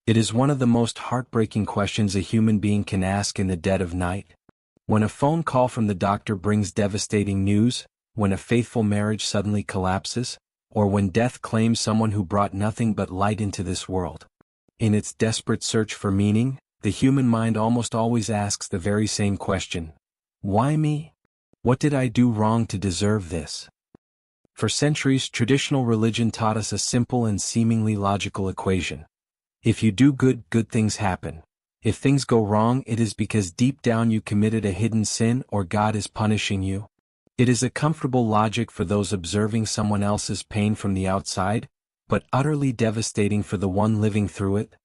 It is one of the most heartbreaking questions a human being can ask in the dead of night. When a phone call from the doctor brings devastating news, when a faithful marriage suddenly collapses, or when death claims someone who brought nothing but light into this world. In its desperate search for meaning, the human mind almost always asks the very same question: why me? What did I do wrong to deserve this? For centuries, traditional religion taught us a simple and seemingly logical equation. If you do good, good things happen. If things go wrong, it is because deep down you committed a hidden sin or God is punishing you. It is a comfortable logic for those observing someone else's pain from the outside, but utterly devastating for the one living through it,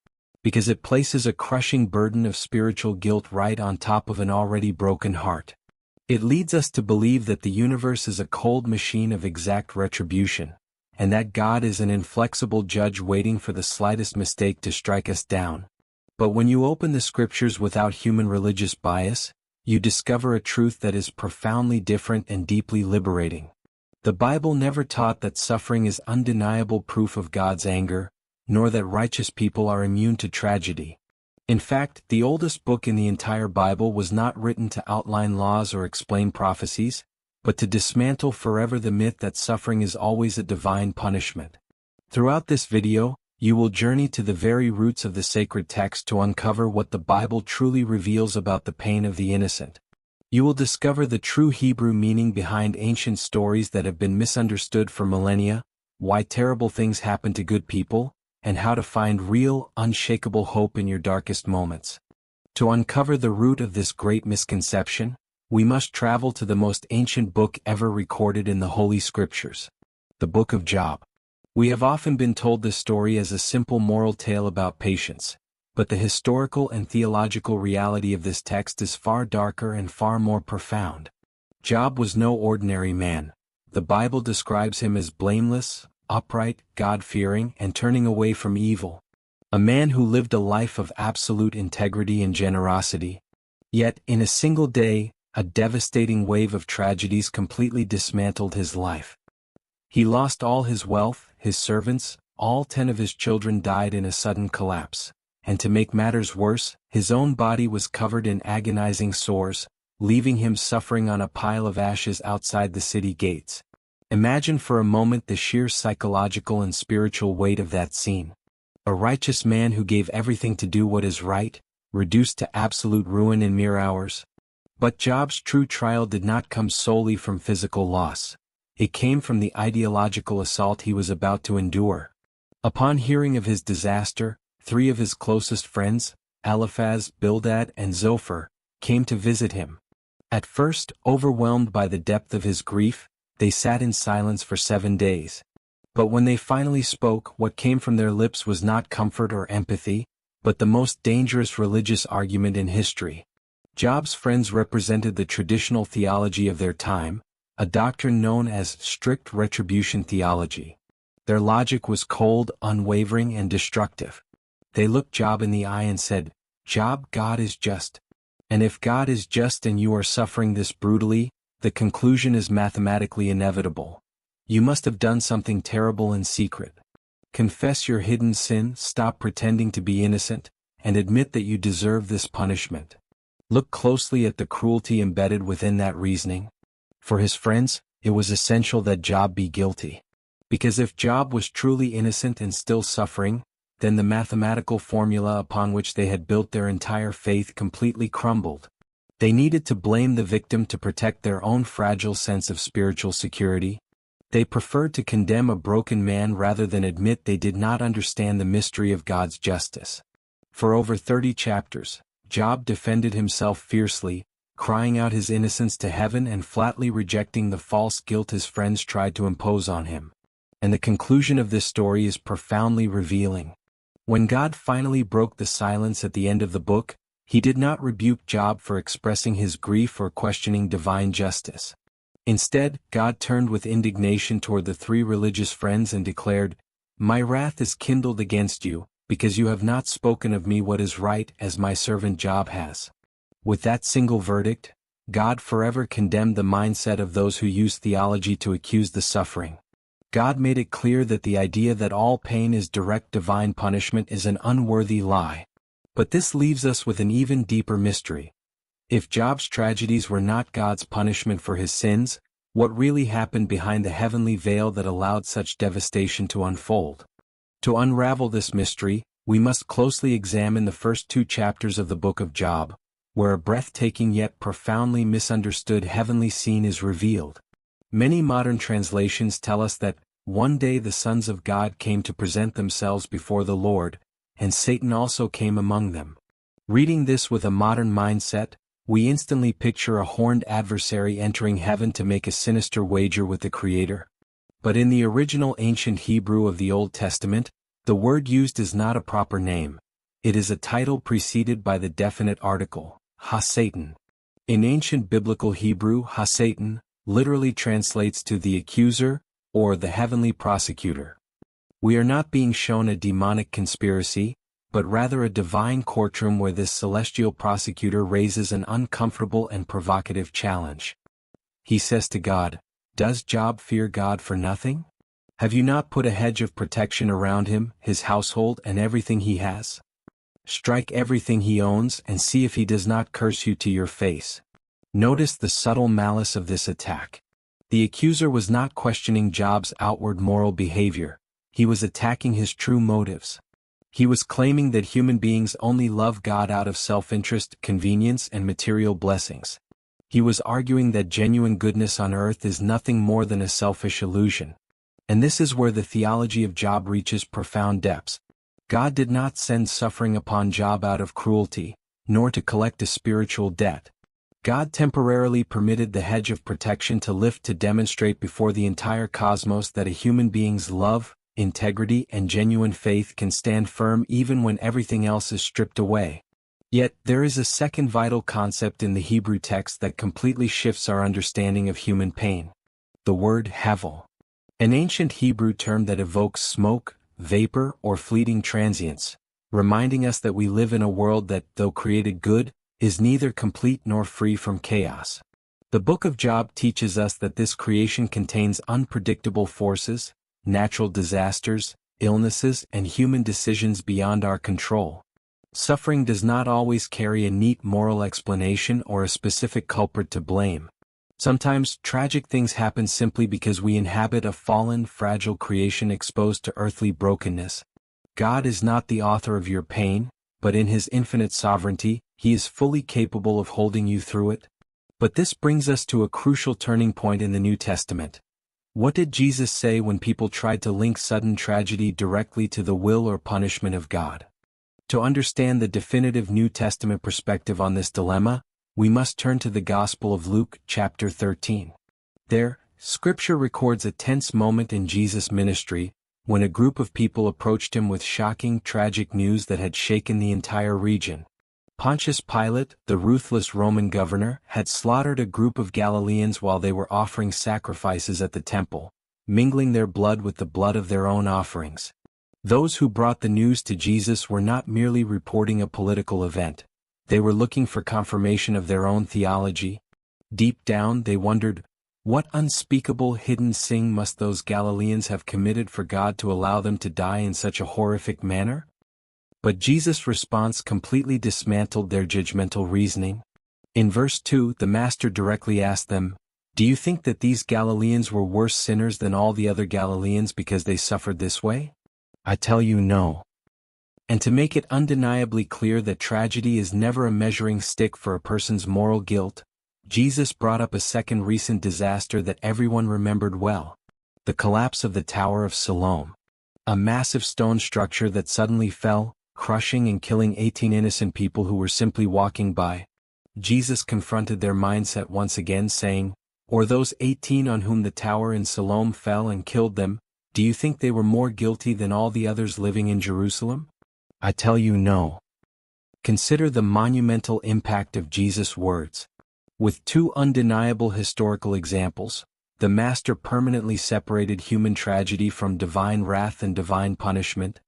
because it places a crushing burden of spiritual guilt right on top of an already broken heart. It leads us to believe that the universe is a cold machine of exact retribution, and that God is an inflexible judge waiting for the slightest mistake to strike us down. But when you open the scriptures without human religious bias, you discover a truth that is profoundly different and deeply liberating. The Bible never taught that suffering is undeniable proof of God's anger, nor that righteous people are immune to tragedy. In fact, the oldest book in the entire Bible was not written to outline laws or explain prophecies, but to dismantle forever the myth that suffering is always a divine punishment. Throughout this video, you will journey to the very roots of the sacred text to uncover what the Bible truly reveals about the pain of the innocent. You will discover the true Hebrew meaning behind ancient stories that have been misunderstood for millennia, why terrible things happen to good people, and how to find real, unshakable hope in your darkest moments. To uncover the root of this great misconception, we must travel to the most ancient book ever recorded in the Holy Scriptures, the Book of Job. We have often been told this story as a simple moral tale about patience, but the historical and theological reality of this text is far darker and far more profound. Job was no ordinary man. The Bible describes him as blameless, upright, God-fearing, and turning away from evil. A man who lived a life of absolute integrity and generosity. Yet, in a single day, a devastating wave of tragedies completely dismantled his life. He lost all his wealth, his servants, all 10 of his children died in a sudden collapse, and to make matters worse, his own body was covered in agonizing sores, leaving him suffering on a pile of ashes outside the city gates. Imagine for a moment the sheer psychological and spiritual weight of that scene. A righteous man who gave everything to do what is right, reduced to absolute ruin in mere hours. But Job's true trial did not come solely from physical loss. It came from the ideological assault he was about to endure. Upon hearing of his disaster, 3 of his closest friends, Eliphaz, Bildad, and Zophar, came to visit him. At first, overwhelmed by the depth of his grief, they sat in silence for 7 days. But when they finally spoke, what came from their lips was not comfort or empathy, but the most dangerous religious argument in history. Job's friends represented the traditional theology of their time, a doctrine known as strict retribution theology. Their logic was cold, unwavering, and destructive. They looked Job in the eye and said, "Job, God is just. And if God is just and you are suffering this brutally, the conclusion is mathematically inevitable. You must have done something terrible in secret. Confess your hidden sin, stop pretending to be innocent, and admit that you deserve this punishment." Look closely at the cruelty embedded within that reasoning. For his friends, it was essential that Job be guilty. Because if Job was truly innocent and still suffering, then the mathematical formula upon which they had built their entire faith completely crumbled. They needed to blame the victim to protect their own fragile sense of spiritual security. They preferred to condemn a broken man rather than admit they did not understand the mystery of God's justice. For over 30 chapters, Job defended himself fiercely, crying out his innocence to heaven and flatly rejecting the false guilt his friends tried to impose on him. And the conclusion of this story is profoundly revealing. When God finally broke the silence at the end of the book, he did not rebuke Job for expressing his grief or questioning divine justice. Instead, God turned with indignation toward the 3 religious friends and declared, "My wrath is kindled against you, because you have not spoken of me what is right as my servant Job has." With that single verdict, God forever condemned the mindset of those who use theology to accuse the suffering. God made it clear that the idea that all pain is direct divine punishment is an unworthy lie. But this leaves us with an even deeper mystery. If Job's tragedies were not God's punishment for his sins, what really happened behind the heavenly veil that allowed such devastation to unfold? To unravel this mystery, we must closely examine the first 2 chapters of the book of Job, where a breathtaking yet profoundly misunderstood heavenly scene is revealed. Many modern translations tell us that, one day the sons of God came to present themselves before the Lord, and Satan also came among them. Reading this with a modern mindset, we instantly picture a horned adversary entering heaven to make a sinister wager with the Creator. But in the original ancient Hebrew of the Old Testament, the word used is not a proper name. It is a title preceded by the definite article, ha-Satan. In ancient biblical Hebrew, ha-Satan literally translates to the accuser, or the heavenly prosecutor. We are not being shown a demonic conspiracy, but rather a divine courtroom where this celestial prosecutor raises an uncomfortable and provocative challenge. He says to God, "Does Job fear God for nothing? Have you not put a hedge of protection around him, his household, and everything he has? Strike everything he owns and see if he does not curse you to your face." Notice the subtle malice of this attack. The accuser was not questioning Job's outward moral behavior. He was attacking his true motives. He was claiming that human beings only love God out of self-interest, convenience, and material blessings. He was arguing that genuine goodness on earth is nothing more than a selfish illusion. And this is where the theology of Job reaches profound depths. God did not send suffering upon Job out of cruelty, nor to collect a spiritual debt. God temporarily permitted the hedge of protection to lift to demonstrate before the entire cosmos that a human being's love, integrity, and genuine faith can stand firm even when everything else is stripped away. Yet, there is a second vital concept in the Hebrew text that completely shifts our understanding of human pain. The word hevel. An ancient Hebrew term that evokes smoke, vapor, or fleeting transience, reminding us that we live in a world that, though created good, is neither complete nor free from chaos. The book of Job teaches us that this creation contains unpredictable forces, natural disasters, illnesses, and human decisions beyond our control. Suffering does not always carry a neat moral explanation or a specific culprit to blame. Sometimes tragic things happen simply because we inhabit a fallen, fragile creation exposed to earthly brokenness. God is not the author of your pain, but in His infinite sovereignty, He is fully capable of holding you through it. But this brings us to a crucial turning point in the New Testament. What did Jesus say when people tried to link sudden tragedy directly to the will or punishment of God? To understand the definitive New Testament perspective on this dilemma, we must turn to the Gospel of Luke, chapter 13. There, Scripture records a tense moment in Jesus' ministry, when a group of people approached him with shocking, tragic news that had shaken the entire region. Pontius Pilate, the ruthless Roman governor, had slaughtered a group of Galileans while they were offering sacrifices at the temple, mingling their blood with the blood of their own offerings. Those who brought the news to Jesus were not merely reporting a political event. They were looking for confirmation of their own theology. Deep down, they wondered, what unspeakable hidden sin must those Galileans have committed for God to allow them to die in such a horrific manner? But Jesus' response completely dismantled their judgmental reasoning. In verse 2, the Master directly asked them, "Do you think that these Galileans were worse sinners than all the other Galileans because they suffered this way? I tell you no." And to make it undeniably clear that tragedy is never a measuring stick for a person's moral guilt, Jesus brought up a second recent disaster that everyone remembered well: the collapse of the Tower of Siloam. A massive stone structure that suddenly fell, crushing and killing 18 innocent people who were simply walking by. Jesus confronted their mindset once again, saying, "Or those 18 on whom the tower in Siloam fell and killed them, do you think they were more guilty than all the others living in Jerusalem? I tell you no." Consider the monumental impact of Jesus' words. With two undeniable historical examples, the Master permanently separated human tragedy from divine wrath and divine punishment.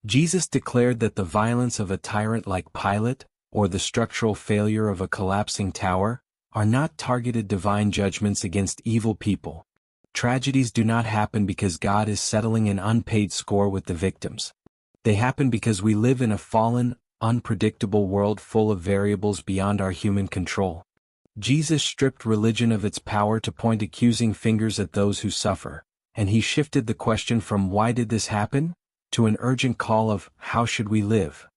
Jesus declared that the violence of a tyrant like Pilate, or the structural failure of a collapsing tower, are not targeted divine judgments against evil people. Tragedies do not happen because God is settling an unpaid score with the victims. They happen because we live in a fallen, unpredictable world full of variables beyond our human control. Jesus stripped religion of its power to point accusing fingers at those who suffer, and he shifted the question from "why did this happen?" to an urgent call of "how should we live?"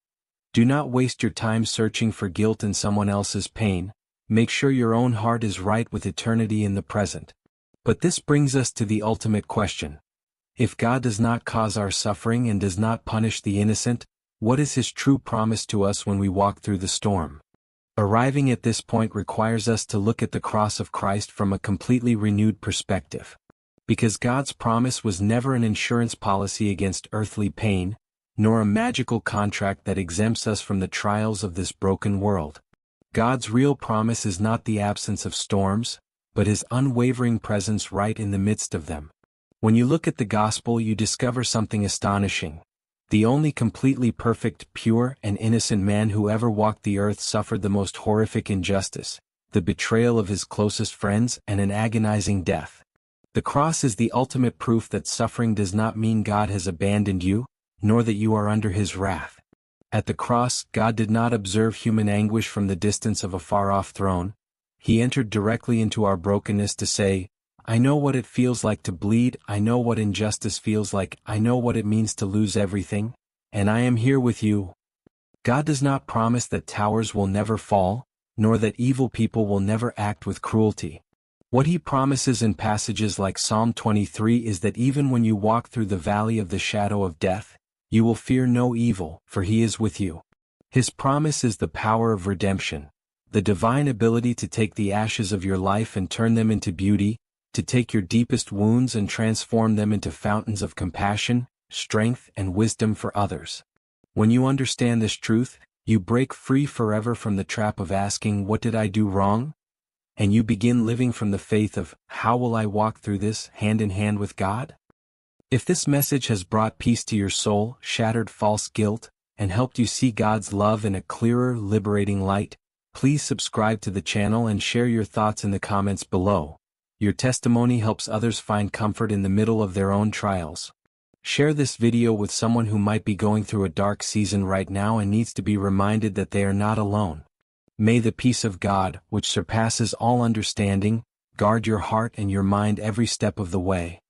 Do not waste your time searching for guilt in someone else's pain. Make sure your own heart is right with eternity in the present. But this brings us to the ultimate question. If God does not cause our suffering and does not punish the innocent, what is His true promise to us when we walk through the storm? Arriving at this point requires us to look at the cross of Christ from a completely renewed perspective. Because God's promise was never an insurance policy against earthly pain, nor a magical contract that exempts us from the trials of this broken world. God's real promise is not the absence of storms, but His unwavering presence right in the midst of them. When you look at the gospel, you discover something astonishing. The only completely perfect, pure, and innocent man who ever walked the earth suffered the most horrific injustice, the betrayal of his closest friends, and an agonizing death. The cross is the ultimate proof that suffering does not mean God has abandoned you, nor that you are under His wrath. At the cross, God did not observe human anguish from the distance of a far-off throne. He entered directly into our brokenness to say, "I know what it feels like to bleed, I know what injustice feels like, I know what it means to lose everything, and I am here with you." God does not promise that towers will never fall, nor that evil people will never act with cruelty. What He promises in passages like Psalm 23 is that even when you walk through the valley of the shadow of death, you will fear no evil, for He is with you. His promise is the power of redemption, the divine ability to take the ashes of your life and turn them into beauty, to take your deepest wounds and transform them into fountains of compassion, strength, and wisdom for others. When you understand this truth, you break free forever from the trap of asking, "What did I do wrong?" And you begin living from the faith of, "How will I walk through this, hand in hand with God?" If this message has brought peace to your soul, shattered false guilt, and helped you see God's love in a clearer, liberating light, please subscribe to the channel and share your thoughts in the comments below. Your testimony helps others find comfort in the middle of their own trials. Share this video with someone who might be going through a dark season right now and needs to be reminded that they are not alone. May the peace of God, which surpasses all understanding, guard your heart and your mind every step of the way.